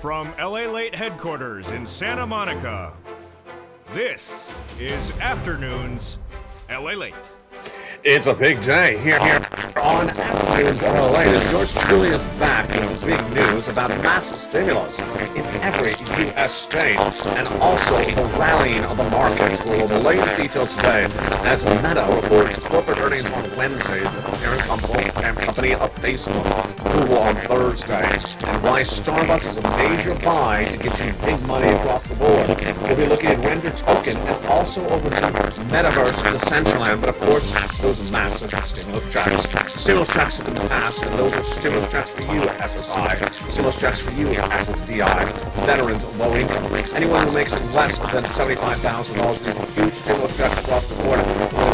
From LALATE headquarters in Santa Monica, this is Afternoons LALATE. It's a big day here on Afternoons LALATE. Yours truly is back with big news about massive stimulus in every U.S. state and also the rallying of the markets. Well, the latest details today as Meta reports corporate earnings on Wednesday, the parent company of Facebook, Google on Thursday, and why Starbucks is a major buy to get you big money across the board. We'll be looking at Render Token and also over to Metaverse and Decentraland, but of course, those massive stimulus checks. Stimulus checks in the past, and those are stimulus checks for you, SSI. Stimulus checks for you, SSDI. Veterans, low income. Anyone who makes less than $75,000 get a huge stimulus checks across the board.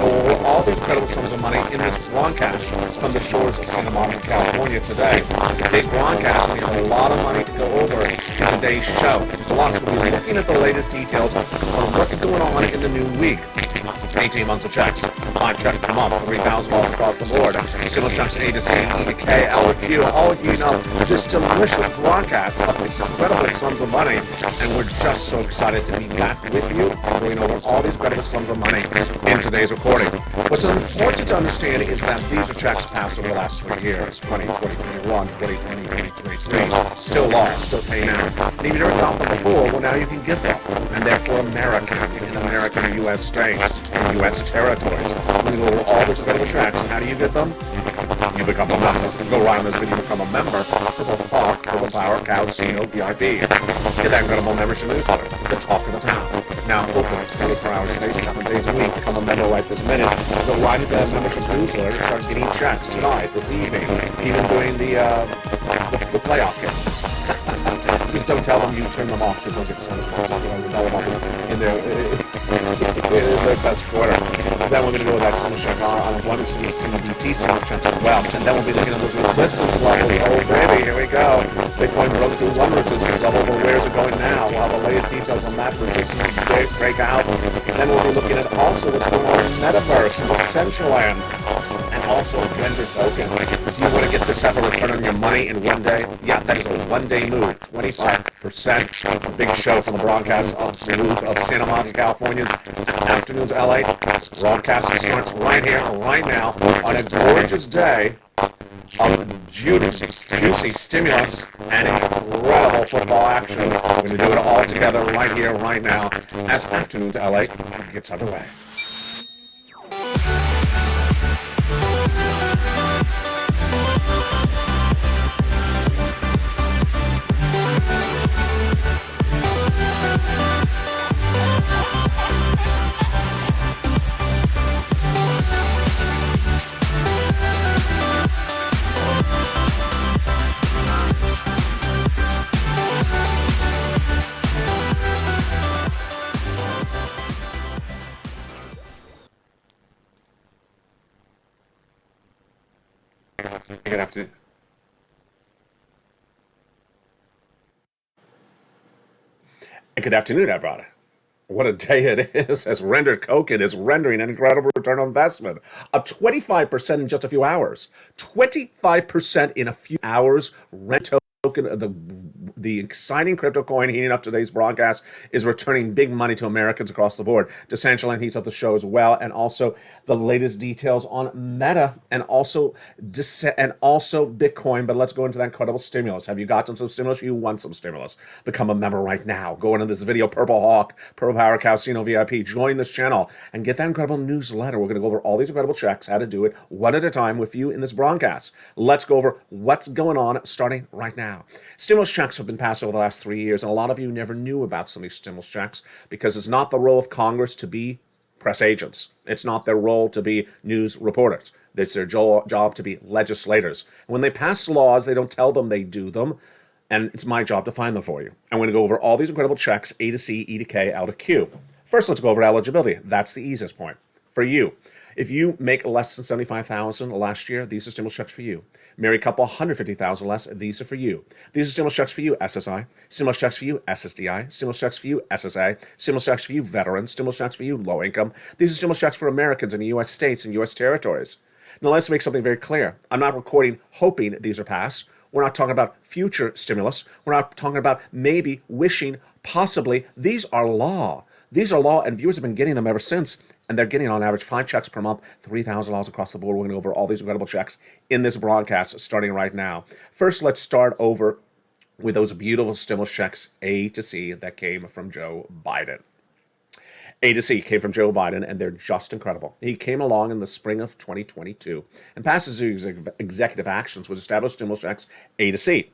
We'll go all the incredible sums of money in this broadcast from the shores of Santa Monica, California today. It's a big broadcast, and we have a lot of money to go over in today's show. Plus, we'll be looking at the latest details on what's going on in the new week. 18 months of checks, 5 checks per month, $3,000 across the board. Stimulus checks A to C, E to K, L to Q. All of you know this delicious broadcast of these incredible sums of money, and we're just so excited to be back with you, going over all these incredible sums of money in today's recording. What's important to understand is that these are checks passed over the last 3 years, 2021, 2020, 2023. Still law, still paying out. And if you never got them before, well, now you can get them. And therefore, Americans in American U.S. states, U.S. territories. We go over all those incredible checks. How do you get them? You become a member. Go right on this video, become a member. Purple Hawk, Purple Flower, Casino, VIP. Get that incredible membership newsletter. The talk of the town. Now open 24 hours a day, 7 days a week. Become a member right this minute. Go right into that membership newsletter and start getting checks tonight, this evening, even during the playoff game. Just don't tell them you turn them off so they'll get so much in their best quarter. Then we're going to go with that summer check on one CBT summer checks as well. And then we'll be looking at those resistance levels. Oh, baby, here we go. Bitcoin broke through one resistance level, but where's it going now? We'll have the latest details on that resistance breakout. And then we'll be looking at also what's going on in Metaverse and Decentraland. And also Render Token. So you want to get this type of return on your money in 1 day? Yeah, that is a 1 day move. 25%. It's a big show from the broadcast of Santa Monica, California's Afternoons LA. This broadcast starts right here, right now, on a gorgeous day of juicy stimulus and incredible football action. We're going to do it all together right here, right now, as Afternoons LA gets underway. Good afternoon. Good afternoon, everybody. What a day it is as Render Token is rendering an incredible return on investment of 25% in just a few hours. 25% in a few hours. Render Token, the exciting crypto coin heating up today's broadcast, is returning big money to Americans across the board. Decentraland heats up the show as well, and also the latest details on Meta and also Bitcoin. But let's go into that incredible stimulus. Have you gotten some stimulus? You want some stimulus? Become a member right now. Go into this video, Purple Hawk, Purple Power Casino VIP. Join this channel and get that incredible newsletter. We're going to go over all these incredible checks, how to do it one at a time with you in this broadcast. Let's go over what's going on starting right now. Stimulus checks have been passed over the last 3 years, and a lot of you never knew about some of these stimulus checks because it's not the role of Congress to be press agents. It's not their role to be news reporters. It's their job to be legislators. And when they pass laws, they don't tell them they do them, and it's my job to find them for you. I'm going to go over all these incredible checks, A to C, E to K, L to Q. First, let's go over eligibility. That's the easiest point. For you, if you make less than $75,000 last year, these are stimulus checks for you. Married couple, $150,000 less, these are for you. These are stimulus checks for you, SSI. Stimulus checks for you, SSDI. Stimulus checks for you, SSA. Stimulus checks for you, veterans. Stimulus checks for you, low income. These are stimulus checks for Americans in the U.S. states and U.S. territories. Now, let's make something very clear. I'm not recording hoping these are passed. We're not talking about future stimulus. We're not talking about maybe, wishing, possibly. These are law. These are law, and viewers have been getting them ever since. And they're getting on average 5 checks per month, $3,000 across the board. We're going to go over all these incredible checks in this broadcast starting right now. First, let's start over with those beautiful stimulus checks A to C that came from Joe Biden. A to C came from Joe Biden, and they're just incredible. He came along in the spring of 2022 and passed his executive actions which established stimulus checks A to C.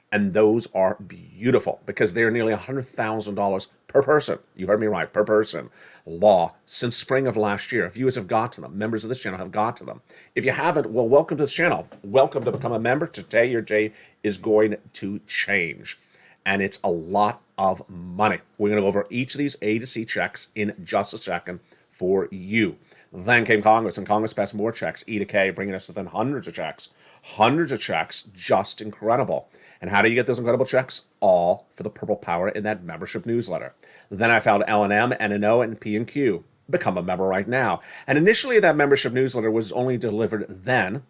And those are beautiful because they're nearly $100,000 per person. You heard me right, per person. Law since spring of last year. Viewers have got to them. Members of this channel have got to them. If you haven't, well, welcome to this channel. Welcome to become a member. Today, your day is going to change. And it's a lot of money. We're going to go over each of these A to C checks in just a second for you. Then came Congress, and Congress passed more checks, E to K, bringing us within hundreds of checks. Hundreds of checks, just incredible. And how do you get those incredible checks? All for the purple power in that membership newsletter. Then I found L&M, NNO, and P&Q. Become a member right now. And initially, that membership newsletter was only delivered then,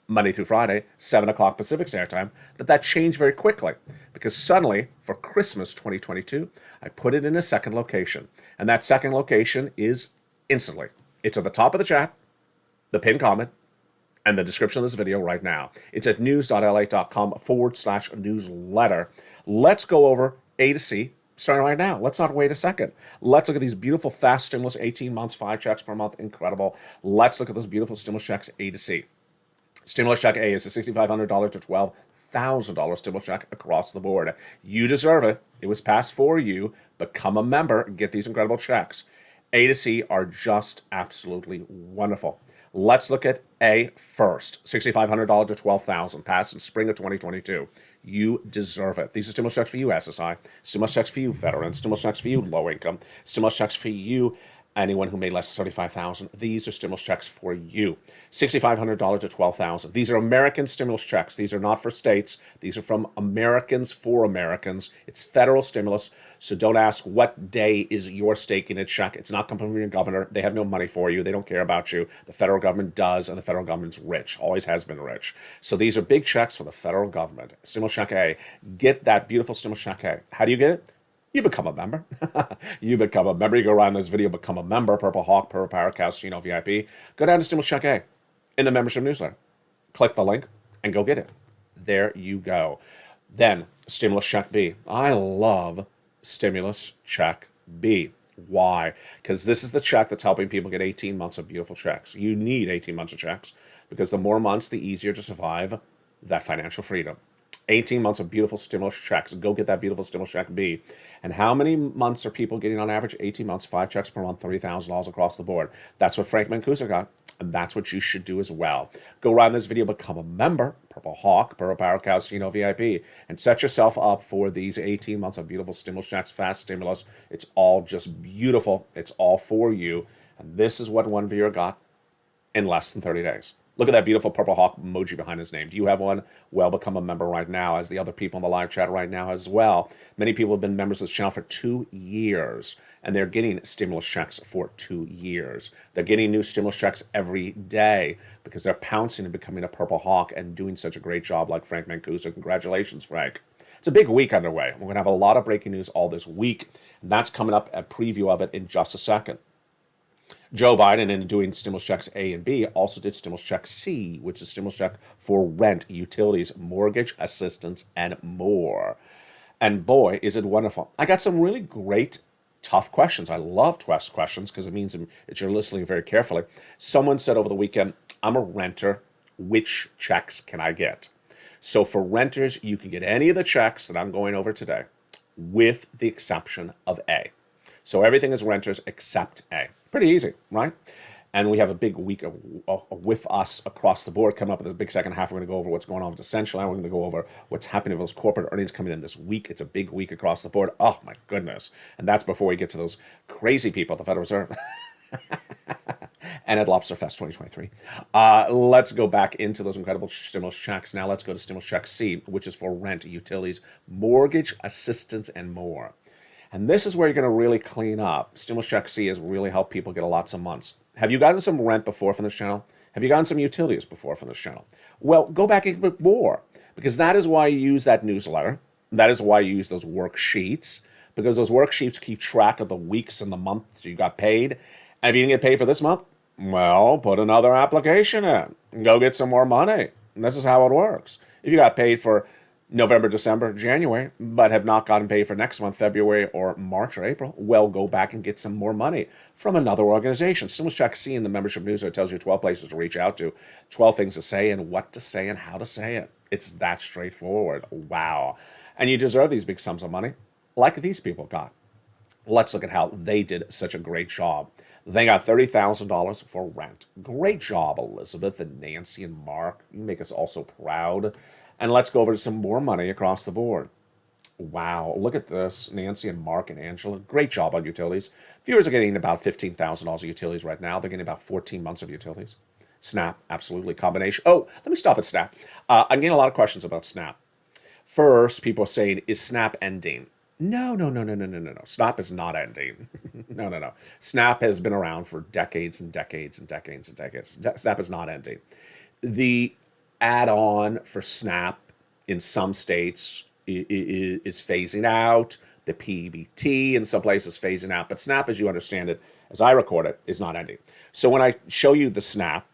Monday through Friday, 7 o'clock Pacific Standard Time, but that changed very quickly because suddenly, for Christmas 2022, I put it in a second location. And that second location is instantly. It's at the top of the chat, the pinned comment, and the description of this video right now. It's at news.lalate.com/newsletter. Let's go over A to C starting right now. Let's not wait a second. Let's look at these beautiful fast stimulus, 18 months, 5 checks per month, incredible. Let's look at those beautiful stimulus checks A to C. Stimulus check A is a $6,500 to $12,000 stimulus check across the board. You deserve it. It was passed for you. Become a member and get these incredible checks. A to C are just absolutely wonderful. Let's look at A first. $6,500 to $12,000, passed in spring of 2022. You deserve it. These are stimulus checks for you, SSI. Stimulus checks for you, veterans. Stimulus checks for you, low income. Stimulus checks for you, anyone who made less than $35,000. These are stimulus checks for you. $6,500 to $12,000. These are American stimulus checks. These are not for states. These are from Americans for Americans. It's federal stimulus, so don't ask what day is your stake in a check. It's not coming from your governor. They have no money for you. They don't care about you. The federal government does, and the federal government's rich. Always has been rich. So these are big checks for the federal government. Stimulus check A. Get that beautiful stimulus check A. How do you get it? You become a member. You become a member. You go around this video, become a member. Purple Hawk, Purple Power, Casino VIP. Go down to Stimulus Check A in the membership newsletter. Click the link and go get it. There you go. Then Stimulus Check B. I love Stimulus Check B. Why? Because this is the check that's helping people get 18 months of beautiful checks. You need 18 months of checks because the more months, the easier to survive that financial freedom. 18 months of beautiful stimulus checks. Go get that beautiful stimulus check B. And how many months are people getting on average? 18 months, 5 checks per month, $30,000 across the board. That's what Frank Mancuso got, and that's what you should do as well. Go around this video, become a member, Purple Hawk, Purple Power Casino VIP, and set yourself up for these 18 months of beautiful stimulus checks, fast stimulus. It's all just beautiful. It's all for you. And this is what one viewer got in less than 30 days. Look at that beautiful Purple Hawk emoji behind his name. Do you have one? Well, become a member right now, as the other people in the live chat right now as well. Many people have been members of this channel for 2 years, and they're getting stimulus checks for 2 years. They're getting new stimulus checks every day because they're pouncing and becoming a Purple Hawk and doing such a great job like Frank Mancuso. Congratulations, Frank. It's a big week underway. We're going to have a lot of breaking news all this week, and that's coming up, a preview of it in just a second. Joe Biden, in doing stimulus checks A and B, also did stimulus check C, which is stimulus check for rent, utilities, mortgage assistance, and more. And boy, is it wonderful. I got some really great, tough questions. I love questions because it means that you're listening very carefully. Someone said over the weekend, I'm a renter. Which checks can I get? So for renters, you can get any of the checks that I'm going over today, with the exception of A. So everything is renters except A. Pretty easy, right? And we have a big week with us across the board coming up in the big second half. We're going to go over what's going on with Essential, and we're going to go over what's happening with those corporate earnings coming in this week. It's a big week across the board. Oh, my goodness. And that's before we get to those crazy people at the Federal Reserve. And at Lobster Fest 2023. Let's go back into those incredible stimulus checks. Now let's go to stimulus check C, which is for rent, utilities, mortgage assistance, and more. And this is where you're going to really clean up. Stimulus check C has really helped people get lots of months. Have you gotten some rent before from this channel? Have you gotten some utilities before from this channel? Well, go back a bit more, because that is why you use that newsletter. That is why you use those worksheets, because those worksheets keep track of the weeks and the months you got paid. And if you didn't get paid for this month, well, put another application in. Go get some more money. And this is how it works. If you got paid for November, December, January, but have not gotten paid for next month, February, or March or April, well, go back and get some more money from another organization. Stimulus Check C in the membership newsletter tells you 12 places to reach out to, 12 things to say, and what to say and how to say it. It's that straightforward. Wow. And you deserve these big sums of money like these people got. Let's look at how they did such a great job. They got $30,000 for rent. Great job, Elizabeth and Nancy and Mark. You make us all so proud. And let's go over to some more money across the board. Wow, look at this. Nancy and Mark and Angela, great job on utilities. Viewers are getting about $15,000 of utilities right now. They're getting about 14 months of utilities. Snap, absolutely. Combination. Oh, let me stop at Snap. I'm getting a lot of questions about Snap. First, people are saying, is Snap ending? No. Snap is not ending. No. Snap has been around for decades and decades and decades and decades. Snap is not ending. The add-on for Snap in some states is phasing out. The PBT in some places phasing out. But Snap, as you understand it, as I record it, is not ending. So when I show you the Snap,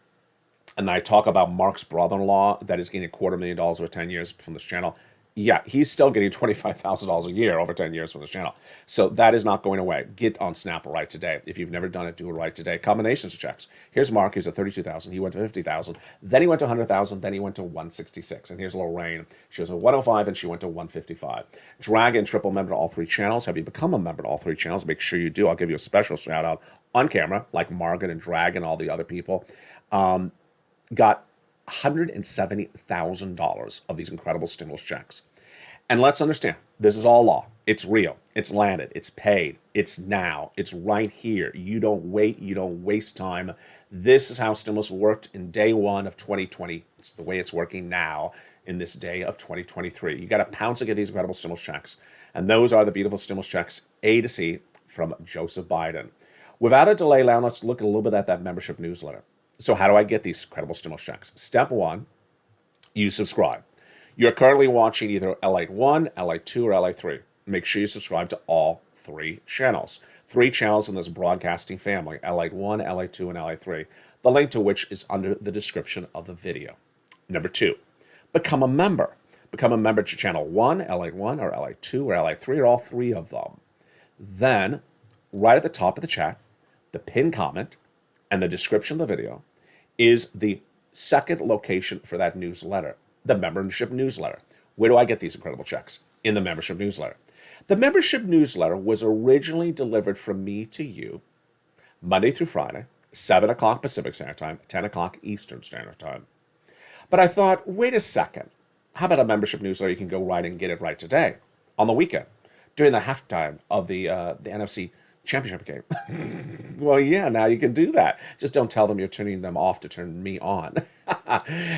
and I talk about Mark's brother-in-law that is getting $250,000 over 10 years from this channel, yeah, he's still getting $25,000 a year over 10 years from this channel. So that is not going away. Get on Snap right today. If you've never done it, do it right today. Combinations of checks. Here's Mark. He's at $32,000. He went to $50,000. Then he went to $100,000. Then he went to $166,000. And here's Lorraine. She was at $105,000 and she went to $155,000. Dragon, triple member to all three channels. Have you become a member to all three channels? Make sure you do. I'll give you a special shout out on camera, like Margaret and Dragon, all the other people. Got $170,000 of these incredible stimulus checks. And let's understand, this is all law. It's real. It's landed. It's paid. It's now. It's right here. You don't wait. You don't waste time. This is how stimulus worked in day one of 2020. It's the way it's working now in this day of 2023. You got to pounce to get these incredible stimulus checks. And those are the beautiful stimulus checks A to C from Joseph Biden. Without a delay, now let's look a little bit at that membership newsletter. So how do I get these incredible stimulus checks? Step one, you subscribe. You're currently watching either LALATE 1, LALATE 2, or LALATE 3. Make sure you subscribe to all three channels. Three channels in this broadcasting family, LALATE 1, LALATE 2, and LALATE 3, the link to which is under the description of the video. Number two, become a member. Become a member to channel 1, LALATE 1, or LALATE 2, or LALATE 3, or all three of them. Then, right at the top of the chat, the pinned comment and the description of the video is the second location for that newsletter. The membership newsletter. Where do I get these incredible checks? In the membership newsletter. The membership newsletter was originally delivered from me to you Monday through Friday, 7 o'clock Pacific Standard Time, 10 o'clock Eastern Standard Time. But I thought, wait a second. How about a membership newsletter? You can go right and get it right today, on the weekend, during the halftime of the NFC Championship game. Well, yeah, now you can do that. Just don't tell them you're turning them off to turn me on.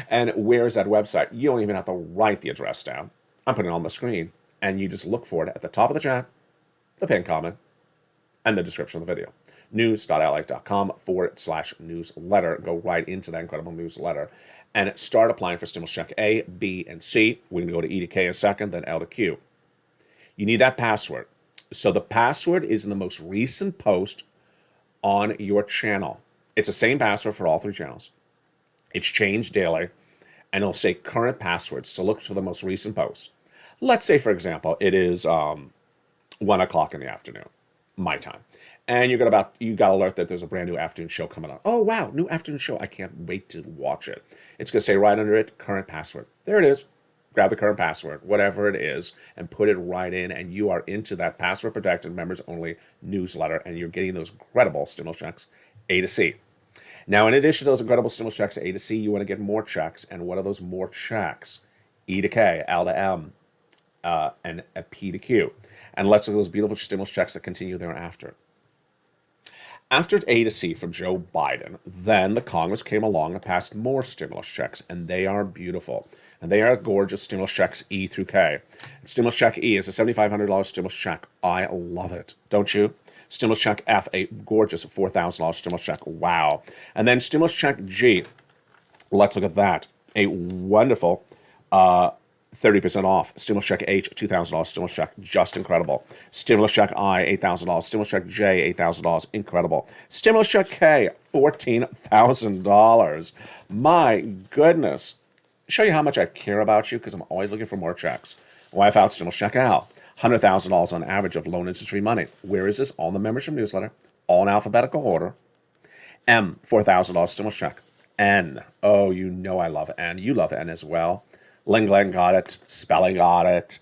And where is that website? You don't even have to write the address down. I'm putting it on the screen, and you just look for it at the top of the chat, the pinned comment, and the description of the video. news.lalate.com/newsletter. Go right into that incredible newsletter and start applying for stimulus check A, B, and C. We're going to go to E to K in a second, then L to Q. You need that password. So the password is in the most recent post on your channel. It's the same password for all three channels. It's changed daily, and it'll say current passwords. So look for the most recent post. Let's say, for example, it is 1 o'clock in the afternoon, my time. And you got alert that there's a brand new afternoon show coming on. Oh, wow, new afternoon show. I can't wait to watch it. It's going to say right under it, current password. There it is. Grab the current password, whatever it is, and put it right in, and you are into that password-protected, members-only newsletter, and you're getting those incredible stimulus checks A to C. Now, in addition to those incredible stimulus checks A to C, you want to get more checks, and what are those more checks? E to K, L to M, and a P to Q. And let's look at those beautiful stimulus checks that continue thereafter. After A to C from Joe Biden, then the Congress came along and passed more stimulus checks, and they are beautiful. And they are gorgeous stimulus checks E through K. Stimulus check E is a $7,500 stimulus check. I love it. Don't you? Stimulus check F, a gorgeous $4,000 stimulus check. Wow. And then stimulus check G, Let's look at that. A wonderful 30% off. Stimulus check H, $2,000. Stimulus check, just incredible. Stimulus check I, $8,000. Stimulus check J, $8,000. Incredible. Stimulus check K, $14,000. My goodness. Show you how much I care about you because I'm always looking for more checks. Wife out stimulus check L, $100,000 on average of loan interest-free money. Where is this? On the membership newsletter, all in alphabetical order. M, $4,000 stimulus check. N, oh, you know I love N. You love N as well. Ling Glen got it. Spelling got it.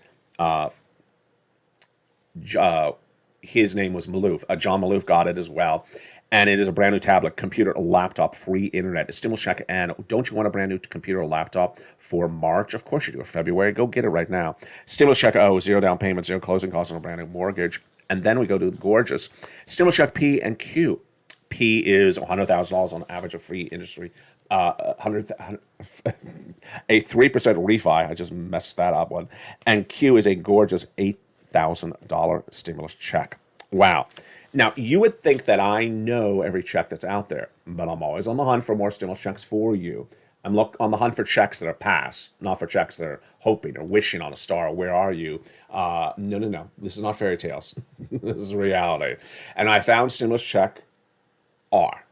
His name was Maloof. John Maloof got it as well. And it is a brand new tablet, computer, laptop, free internet. Stimulus check and don't you want a brand new computer or laptop for March? Of course you do. Or February, go get it right now. Stimulus check O, zero down payment, zero closing costs on a brand new mortgage. And then we go to the gorgeous stimulus check P and Q. P is $100,000 on average of free industry. A 3% refi. I just messed that up one. And Q is a gorgeous $8,000 stimulus check. Wow. Now, you would think that I know every check that's out there, but I'm always on the hunt for more stimulus checks for you. I'm on the hunt for checks that are pass, not for checks that are hoping or wishing on a star. Where are you? No. This is not fairy tales. This is reality. And I found stimulus check R.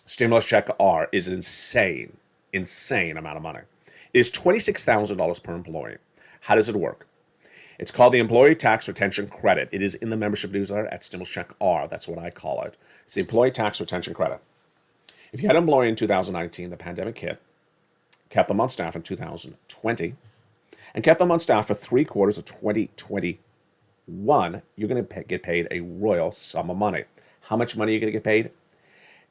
Stimulus check R is an insane amount of money. It is $26,000 per employee. How does it work? It's called the Employee Tax Retention Credit. It is in the membership newsletter at Stimulus Check R. That's what I call it. It's the Employee Tax Retention Credit. If you had an employee in 2019, the pandemic hit, kept them on staff in 2020, and kept them on staff for 3 quarters of 2021, you're going to get paid a royal sum of money. How much money are you going to get paid?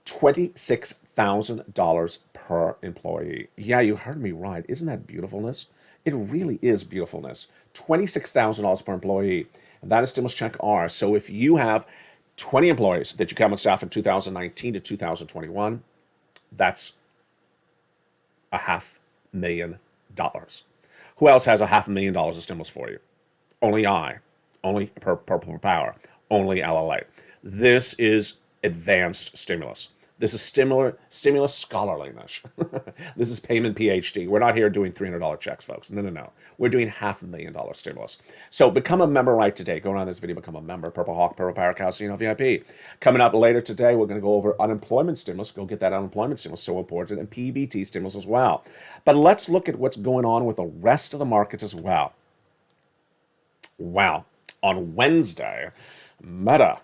$26,000 per employee. Yeah, you heard me right. Isn't that beautifulness? It really is beautifulness. $26,000 per employee. And that is stimulus check R. So if you have 20 employees that you kept on staff in 2019 to 2021, that's $500,000. Who else has $500,000 of stimulus for you? Only I. Only Purple Power. Only LALATE. This is advanced stimulus. This is stimulus scholarliness. This is payment PhD. We're not here doing $300 checks, folks. No. We're doing $500,000 stimulus. So become a member right today. Go around this video, become a member. Purple Hawk, Purple Power, Calcino VIP. Coming up later today, we're going to go over unemployment stimulus. Go get that unemployment stimulus, so important, and PBT stimulus as well. But let's look at what's going on with the rest of the markets as well. Wow. On Wednesday, Meta,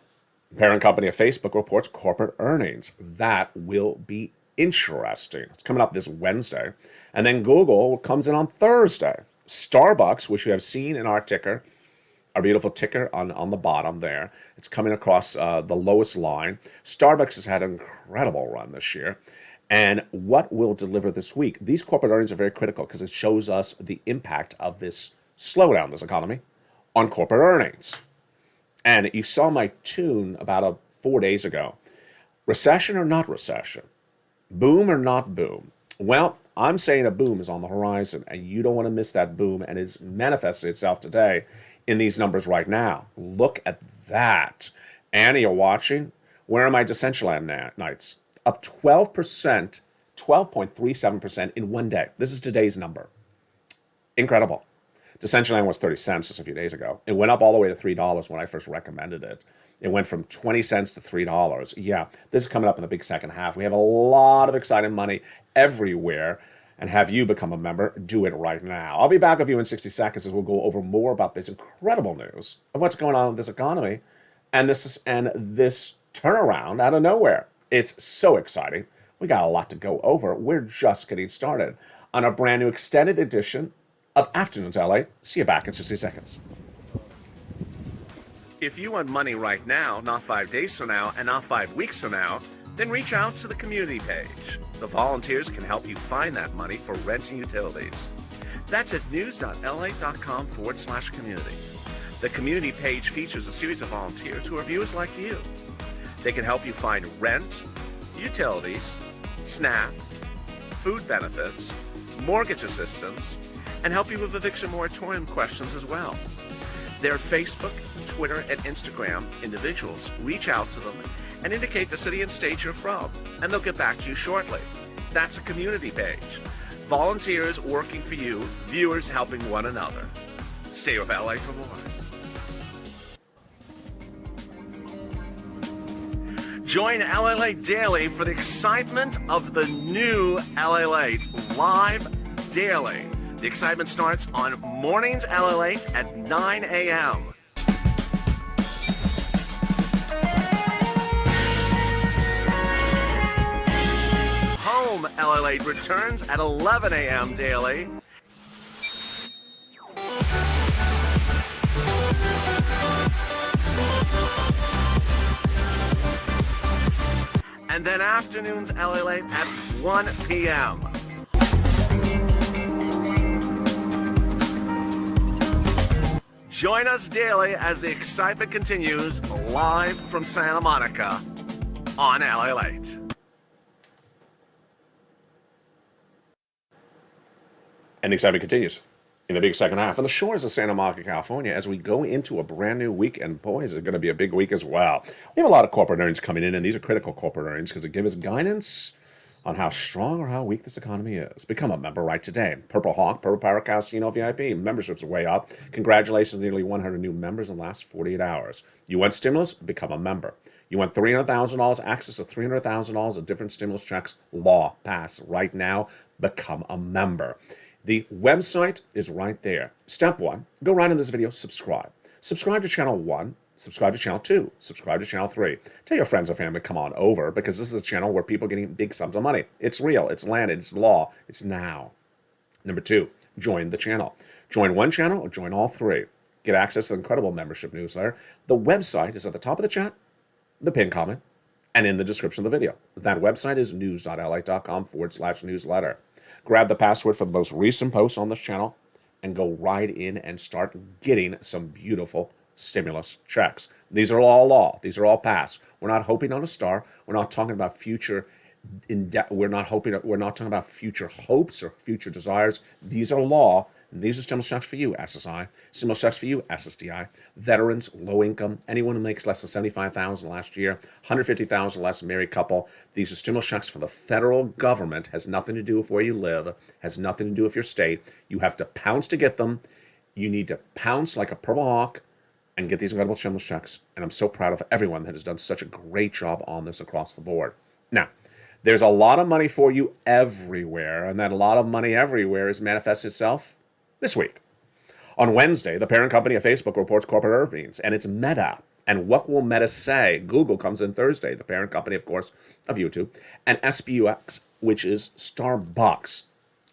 parent company of Facebook, reports corporate earnings. That will be interesting. It's coming up this Wednesday. And then Google comes in on Thursday. Starbucks, which you have seen in our ticker, our beautiful ticker on the bottom there. It's coming across the lowest line. Starbucks has had an incredible run this year. And what will deliver this week? These corporate earnings are very critical because it shows us the impact of this slowdown, this economy, on corporate earnings. And you saw my tune about 4 days ago. Recession or not recession? Boom or not boom? Well, I'm saying a boom is on the horizon, and you don't want to miss that boom, and it's manifested itself today in these numbers right now. Look at that. Annie, you're watching? Where are my Decentraland nights? Up 12%, 12.37% in 1 day. This is today's number. Incredible. Decentraland was 30 cents just a few days ago. It went up all the way to $3 when I first recommended it. It went from 20 cents to $3. Yeah, this is coming up in the big second half. We have a lot of exciting money everywhere. And have you become a member? Do it right now. I'll be back with you in 60 seconds as we'll go over more about this incredible news of what's going on in this economy and this turnaround out of nowhere. It's so exciting. We got a lot to go over. We're just getting started on a brand new extended edition of Afternoons LA. See you back in 60 seconds. If you want money right now, not 5 days from now, and not 5 weeks from now, then reach out to the community page. The volunteers can help you find that money for rent and utilities. That's at news.la.com/community. The community page features a series of volunteers who are viewers like you. They can help you find rent, utilities, SNAP, food benefits, mortgage assistance, and help you with eviction moratorium questions as well. Their Facebook, Twitter, and Instagram individuals reach out to them and indicate the city and state you're from, and they'll get back to you shortly. That's a community page. Volunteers working for you, viewers helping one another. Stay with LA for more. Join LALATE Daily for the excitement of the new LALATE live daily. The excitement starts on mornings LALATE at 9 a.m. Home LALATE returns at 11 a.m. daily. And then afternoons LALATE at 1 p.m. Join us daily as the excitement continues live from Santa Monica on LALATE. And the excitement continues in the big second half on the shores of Santa Monica, California, as we go into a brand new week. And boys, it's going to be a big week as well. We have a lot of corporate earnings coming in, and these are critical corporate earnings because they give us guidance on how strong or how weak this economy is. Become a member right today. Purple Hawk, Purple Power Casino VIP. Memberships are way up. Congratulations, nearly 100 new members in the last 48 hours. You want stimulus? Become a member. You want $300,000, access to $300,000 of different stimulus checks? Law pass right now. Become a member. The website is right there. Step one, go right in this video, subscribe. Subscribe to channel 1, subscribe to channel 2, subscribe to channel 3. Tell your friends and family, come on over, because this is a channel where people are getting big sums of money. It's real, it's landed, it's law, it's now. Number 2, join the channel. Join one channel or join all 3. Get access to the incredible membership newsletter. The website is at the top of the chat, the pinned comment, and in the description of the video. That website is news.lalate.com/newsletter. Grab the password for the most recent posts on this channel and go right in and start getting some beautiful stimulus checks. These are all law. These are all passed. We're not hoping on a star. We're not talking about future we're not talking about future hopes or future desires. These are law. And these are stimulus checks for you, SSI. Stimulus checks for you, SSDI. Veterans, low income, anyone who makes less than $75,000 last year, $150,000 less, married couple. These are stimulus checks for the federal government. Has nothing to do with where you live. Has nothing to do with your state. You have to pounce to get them. You need to pounce like a Purple Hawk and get these incredible stimulus checks. And I'm so proud of everyone that has done such a great job on this across the board. Now, there's a lot of money for you everywhere, and that a lot of money everywhere is manifesting itself this week. On Wednesday, the parent company of Facebook reports corporate earnings, and it's Meta. And what will Meta say? Google comes in Thursday, the parent company, of course, of YouTube, and SBUX, which is Starbucks.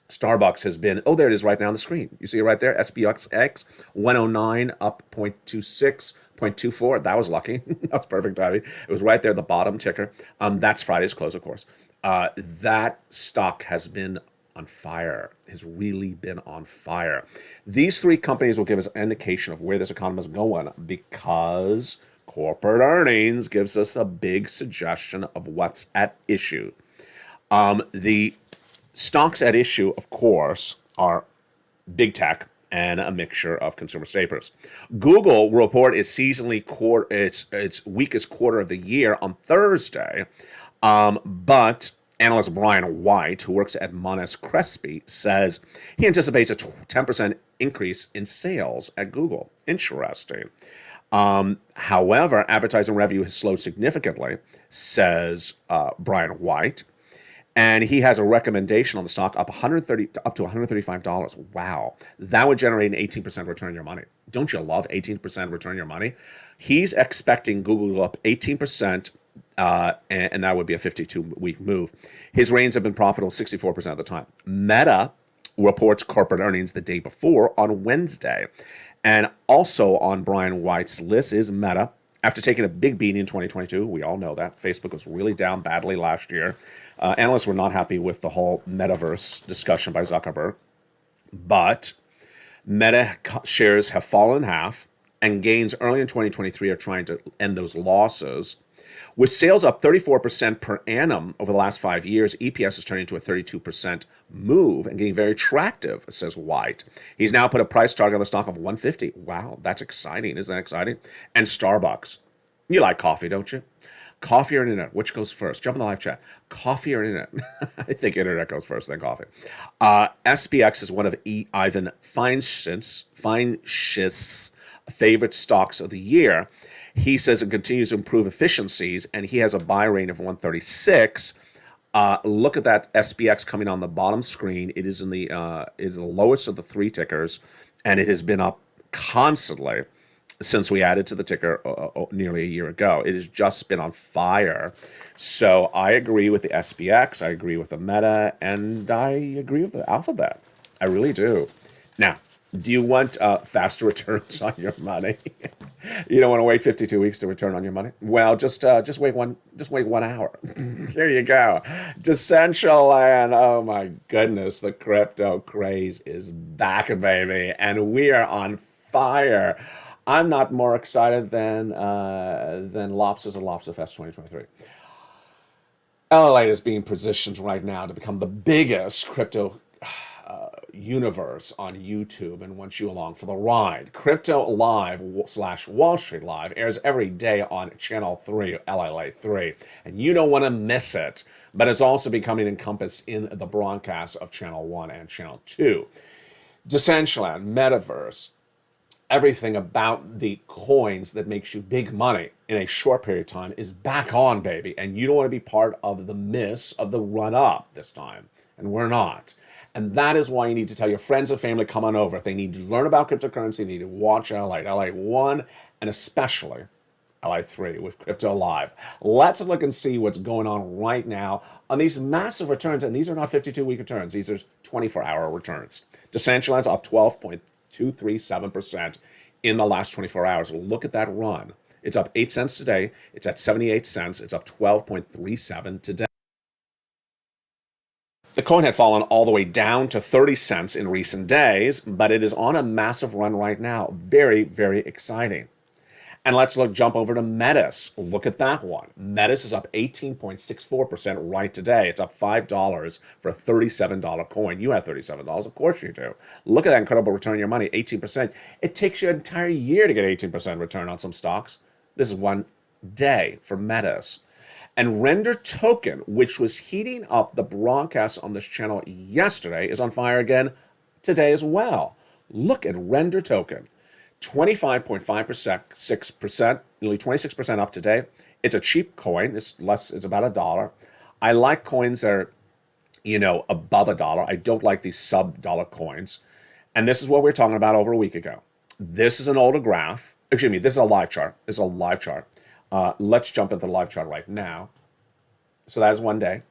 Starbucks has been, oh, there it is right now on the screen. You see it right there, SBUX, 109 up 0.26, 0.24. That was lucky. That was perfect timing. It was right there, the bottom ticker. That's Friday's close, of course. That stock has been on fire, has really been on fire. These 3 companies will give us an indication of where this economy is going because corporate earnings gives us a big suggestion of what's at issue. The stocks at issue, of course, are big tech and a mixture of consumer staples. Google will report its seasonally its weakest quarter of the year on Thursday, but analyst Brian White, who works at Monness Crespi, says he anticipates a 10% increase in sales at Google. Interesting. However, advertising revenue has slowed significantly, says Brian White. And he has a recommendation on the stock up to $135. Wow. That would generate an 18% return on your money. Don't you love 18% return on your money? He's expecting Google to go up 18%, and that would be a 52-week move. His reigns have been profitable 64% of the time. Meta reports corporate earnings the day before on Wednesday. And also on Brian White's list is Meta. After taking a big beating in 2022, we all know that. Facebook was really down badly last year. Analysts were not happy with the whole metaverse discussion by Zuckerberg. But Meta shares have fallen in half, and gains early in 2023 are trying to end those losses. With sales up 34% per annum over the last 5 years, EPS is turning into a 32% move and getting very attractive, says White. He's now put a price target on the stock of $150. Wow, that's exciting. Isn't that exciting? And Starbucks. You like coffee, don't you? Coffee or internet? Which goes first? Jump in the live chat. Coffee or internet? I think internet goes first, then coffee. SPX is one of Ivan Feinsch's favorite stocks of the year. He says it continues to improve efficiencies, and he has a buy rate of 136. Look at that SPX coming on the bottom screen. It is the lowest of the three tickers, and it has been up constantly since we added to the ticker nearly a year ago. It has just been on fire. So I agree with the SPX, I agree with the Meta, and I agree with the Alphabet. I really do. Now, do you want faster returns on your money? You don't want to wait 52 weeks to return on your money? Well, just wait 1 hour. There you go. Decentraland. Oh my goodness, the crypto craze is back, baby, and we are on fire. I'm not more excited than Lobsters and Lobsterfest 2023. LALATE is being positioned right now to become the biggest crypto universe on YouTube and wants you along for the ride. Crypto Live / Wall Street Live airs every day on Channel 3, LALATE 3, and you don't want to miss it. But it's also becoming encompassed in the broadcast of Channel 1 and Channel 2. Decentraland, Metaverse, everything about the coins that makes you big money in a short period of time is back on, baby. And you don't want to be part of the miss of the run up this time. And we're not. And that is why you need to tell your friends and family, come on over. If they need to learn about cryptocurrency, they need to watch LALATE 1, and especially LALATE 3 with Crypto Live. Let's look and see what's going on right now on these massive returns. And these are not 52-week returns. These are 24-hour returns. Decentraland's up 12.237% in the last 24 hours. Look at that run. It's up 8 cents today. It's at 78 cents. It's up 12.37 today. The coin had fallen all the way down to 30 cents in recent days, but it is on a massive run right now. Very, very exciting. And let's jump over to Metis. Look at that one. Metis is up 18.64% right today. It's up $5 for a $37 coin. You have $37. Of course you do. Look at that incredible return on your money, 18%. It takes you an entire year to get 18% return on some stocks. This is one day for Metis. And Render Token, which was heating up the broadcast on this channel yesterday, is on fire again today as well. Look at Render Token. 25.5%, 6%, nearly 26% up today. It's a cheap coin. It's about $1. I like coins that are, above $1. I don't like these sub-dollar coins. And this is what we were talking about over a week ago. This is an older graph. Excuse me, this is a live chart. Let's jump into the live chart right now. So that is one day.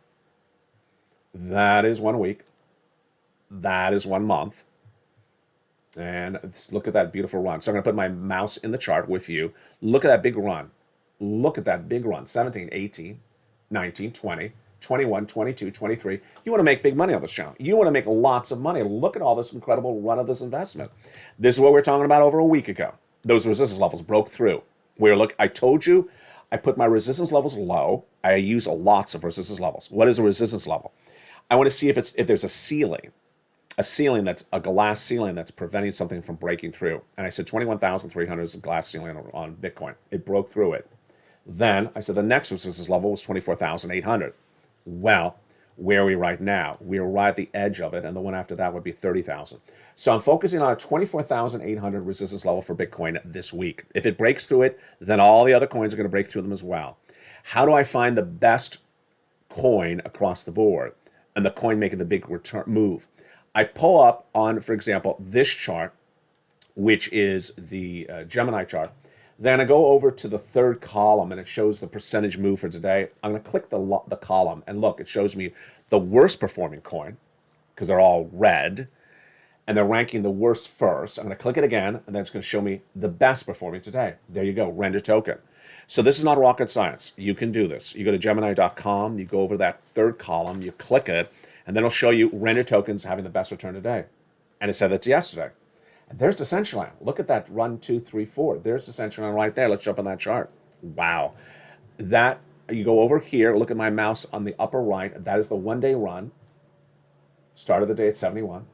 That is 1 week. That is 1 month. And look at that beautiful run. So I'm going to put my mouse in the chart with you. Look at that big run. Look at that big run. 17, 18, 19, 20, 21, 22, 23. You want to make big money on this channel. You want to make lots of money. Look at all this incredible run of this investment. This is what we were talking about over a week ago. Those resistance levels broke through. I told you, I put my resistance levels low. I use lots of resistance levels. What is a resistance level? I want to see if there's a ceiling. That's a glass ceiling that's preventing something from breaking through. And I said 21,300 is a glass ceiling on Bitcoin. It broke through it. Then I said the next resistance level was 24,800. Well, where are we right now? We are right at the edge of it, and the one after that would be 30,000. So I'm focusing on a 24,800 resistance level for Bitcoin this week. If it breaks through it, then all the other coins are going to break through them as well. How do I find the best coin across the board and the coin making the big return move? I pull up on, for example, this chart, which is the Gemini chart. Then I go over to the third column, and it shows the percentage move for today. I'm going to click the column, and look, it shows me the worst performing coin, because they're all red, and they're ranking the worst first. I'm going to click it again, and then it's going to show me the best performing today. There you go, Render Token. So this is not rocket science. You can do this. You go to Gemini.com, you go over that third column, you click it, and then it'll show you Render Tokens having the best return today. And it said that's yesterday. And there's Decentraland. Look at that run 2, 3, 4. There's Decentraland right there. Let's jump on that chart. Wow. That, you go over here, look at my mouse on the upper right. That is the 1 day run. Started the day at 71.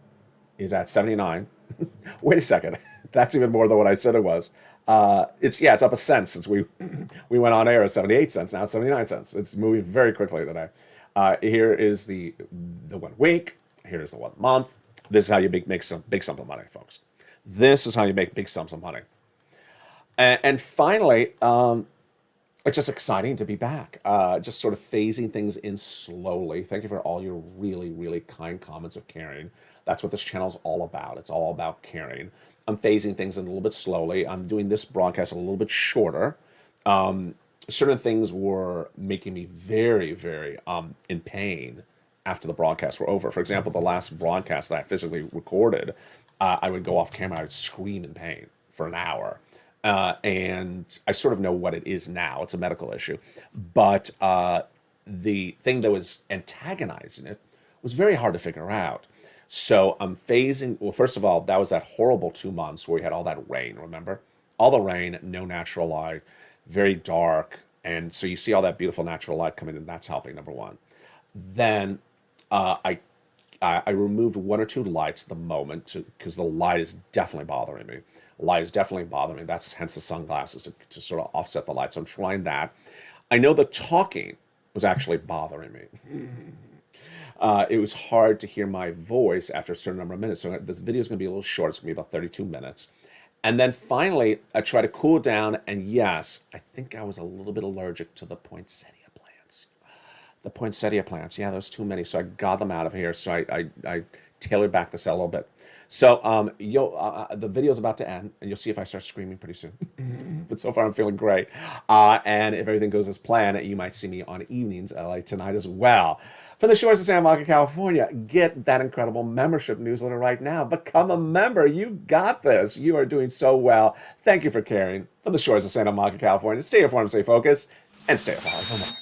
Is at 79. Wait a second. That's even more than what I said it was. It's up a cent since we went on air at 78 cents. Now it's 79 cents. It's moving very quickly today. Here is the 1 week. Here is the 1 month. This is how you make some big sums of money, folks. This is how you make big sums of money. And finally, it's just exciting to be back. Just sort of phasing things in slowly. Thank you for all your really, really kind comments of caring. That's what this channel is all about. It's all about caring. I'm phasing things in a little bit slowly. I'm doing this broadcast a little bit shorter. Certain things were making me very, very in pain after the broadcasts were over. For example, the last broadcast that I physically recorded, I would go off camera, I would scream in pain for an hour. And I sort of know what it is now. It's a medical issue. But the thing that was antagonizing it was very hard to figure out. So I'm phasing. Well, first of all, that was that horrible 2 months where we had all that rain, remember? All the rain, no natural light, very dark. And so you see all that beautiful natural light coming in. That's helping, number one. Then I removed 1 or 2 lights at the moment because the light is definitely bothering me. Light is definitely bothering me. That's hence the sunglasses to sort of offset the light. So I'm trying that. I know the talking was actually bothering me. It was hard to hear my voice after a certain number of minutes. So this video is going to be a little short. It's going to be about 32 minutes. And then finally, I try to cool down. And yes, I think I was a little bit allergic to the poinsettia plants. The poinsettia plants. Yeah, there's too many. So I got them out of here. So I tailored back this a little bit. So the video's about to end, and you'll see if I start screaming pretty soon. But so far, I'm feeling great. And if everything goes as planned, you might see me on evenings LA tonight as well. From the shores of Santa Monica, California, get that incredible membership newsletter right now. Become a member. You got this. You are doing so well. Thank you for caring. From the shores of Santa Monica, California, stay informed, stay focused, and stay alive.